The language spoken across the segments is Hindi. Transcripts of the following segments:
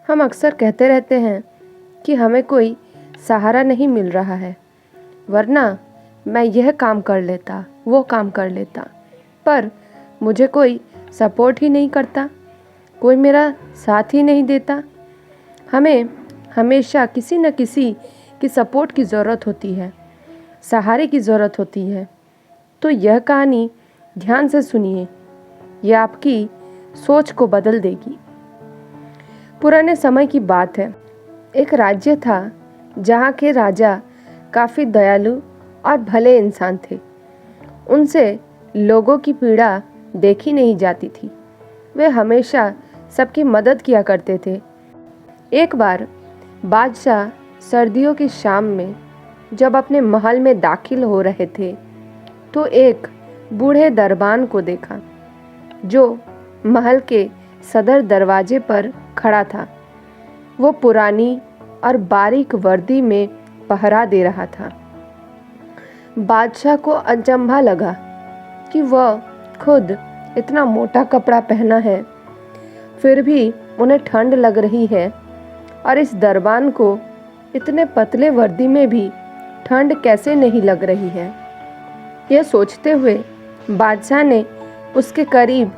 हम अक्सर कहते रहते हैं कि हमें कोई सहारा नहीं मिल रहा है, वरना मैं यह काम कर लेता, वो काम कर लेता, पर मुझे कोई सपोर्ट ही नहीं करता, कोई मेरा साथ ही नहीं देता। हमें हमेशा किसी न किसी की सपोर्ट की ज़रूरत होती है, सहारे की ज़रूरत होती है। तो यह कहानी ध्यान से सुनिए, यह आपकी सोच को बदल देगी। पुराने समय की बात है। एक राज्य था जहाँ के राजा काफ़ी दयालु और भले इंसान थे। उनसे लोगों की पीड़ा देखी नहीं जाती थी। वे हमेशा सबकी मदद किया करते थे। एक बार बादशाह सर्दियों की शाम में जब अपने महल में दाखिल हो रहे थे तो एक बूढ़े दरबान को देखा जो महल के सदर दरवाजे पर खड़ा था। वो पुरानी और बारीक वर्दी में पहरा दे रहा था। बादशाह को अचंभा लगा कि वह खुद इतना मोटा कपड़ा पहना है, फिर भी उन्हें ठंड लग रही है, और इस दरबान को इतने पतले वर्दी में भी ठंड कैसे नहीं लग रही है। यह सोचते हुए बादशाह ने उसके करीब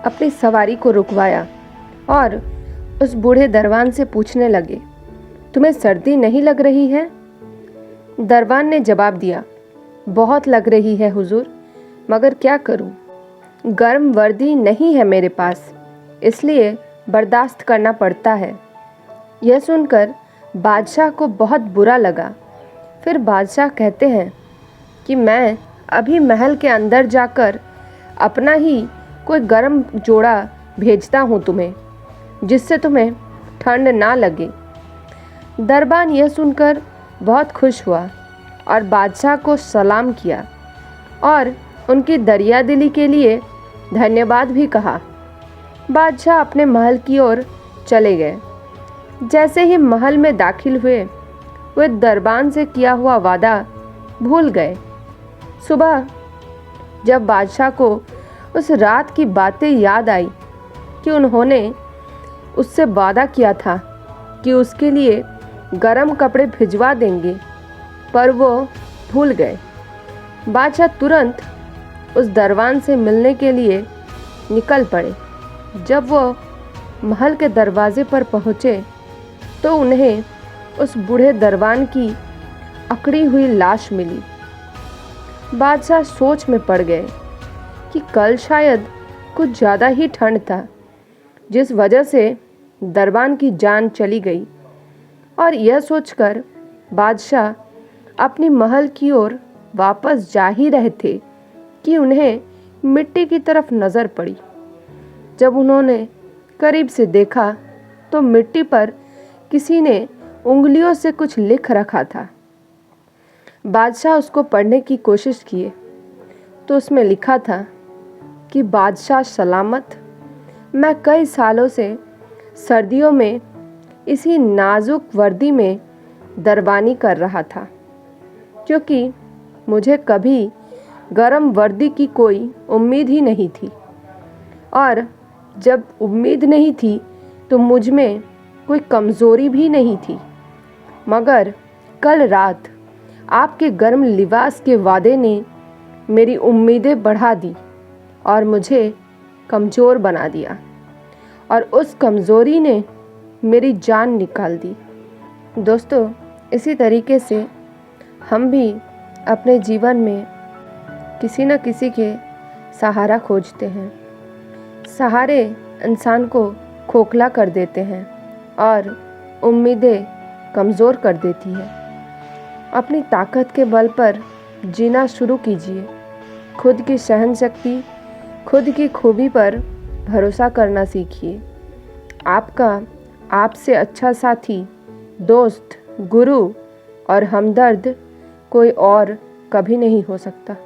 अपनी सवारी को रुकवाया और उस बूढ़े दरबान से पूछने लगे, तुम्हें सर्दी नहीं लग रही है? दरबान ने जवाब दिया, बहुत लग रही है हुजूर, मगर क्या करूं? गर्म वर्दी नहीं है मेरे पास, इसलिए बर्दाश्त करना पड़ता है। यह सुनकर बादशाह को बहुत बुरा लगा। फिर बादशाह कहते हैं कि मैं अभी महल के अंदर जाकर अपना ही कोई गर्म जोड़ा भेजता हूँ तुम्हें, जिससे तुम्हें ठंड ना लगे। दरबान यह सुनकर बहुत खुश हुआ और बादशाह को सलाम किया और उनकी दरियादिली के लिए धन्यवाद भी कहा। बादशाह अपने महल की ओर चले गए। जैसे ही महल में दाखिल हुए, वे दरबान से किया हुआ वादा भूल गए। सुबह जब बादशाह को उस रात की बातें याद आई कि उन्होंने उससे वादा किया था कि उसके लिए गर्म कपड़े भिजवा देंगे, पर वो भूल गए। बादशाह तुरंत उस दरबान से मिलने के लिए निकल पड़े। जब वो महल के दरवाजे पर पहुँचे तो उन्हें उस बूढ़े दरबान की अकड़ी हुई लाश मिली। बादशाह सोच में पड़ गए कि कल शायद कुछ ज़्यादा ही ठंड था, जिस वजह से दरबान की जान चली गई। और यह सोचकर बादशाह अपनी महल की ओर वापस जा ही रहे थे कि उन्हें मिट्टी की तरफ नज़र पड़ी। जब उन्होंने करीब से देखा तो मिट्टी पर किसी ने उंगलियों से कुछ लिख रखा था। बादशाह उसको पढ़ने की कोशिश किए तो उसमें लिखा था कि बादशाह सलामत, मैं कई सालों से सर्दियों में इसी नाजुक वर्दी में दरबानी कर रहा था, क्योंकि मुझे कभी गर्म वर्दी की कोई उम्मीद ही नहीं थी, और जब उम्मीद नहीं थी तो मुझ में कोई कमज़ोरी भी नहीं थी। मगर कल रात आपके गर्म लिबास के वादे ने मेरी उम्मीदें बढ़ा दी और मुझे कमज़ोर बना दिया, और उस कमज़ोरी ने मेरी जान निकाल दी। दोस्तों, इसी तरीके से हम भी अपने जीवन में किसी न किसी के सहारा खोजते हैं। सहारे इंसान को खोखला कर देते हैं और उम्मीदें कमज़ोर कर देती है। अपनी ताकत के बल पर जीना शुरू कीजिए। खुद की सहन शक्ति, खुद की खूबी पर भरोसा करना सीखिए। आपका आपसे अच्छा साथी, दोस्त, गुरु और हमदर्द कोई और कभी नहीं हो सकता।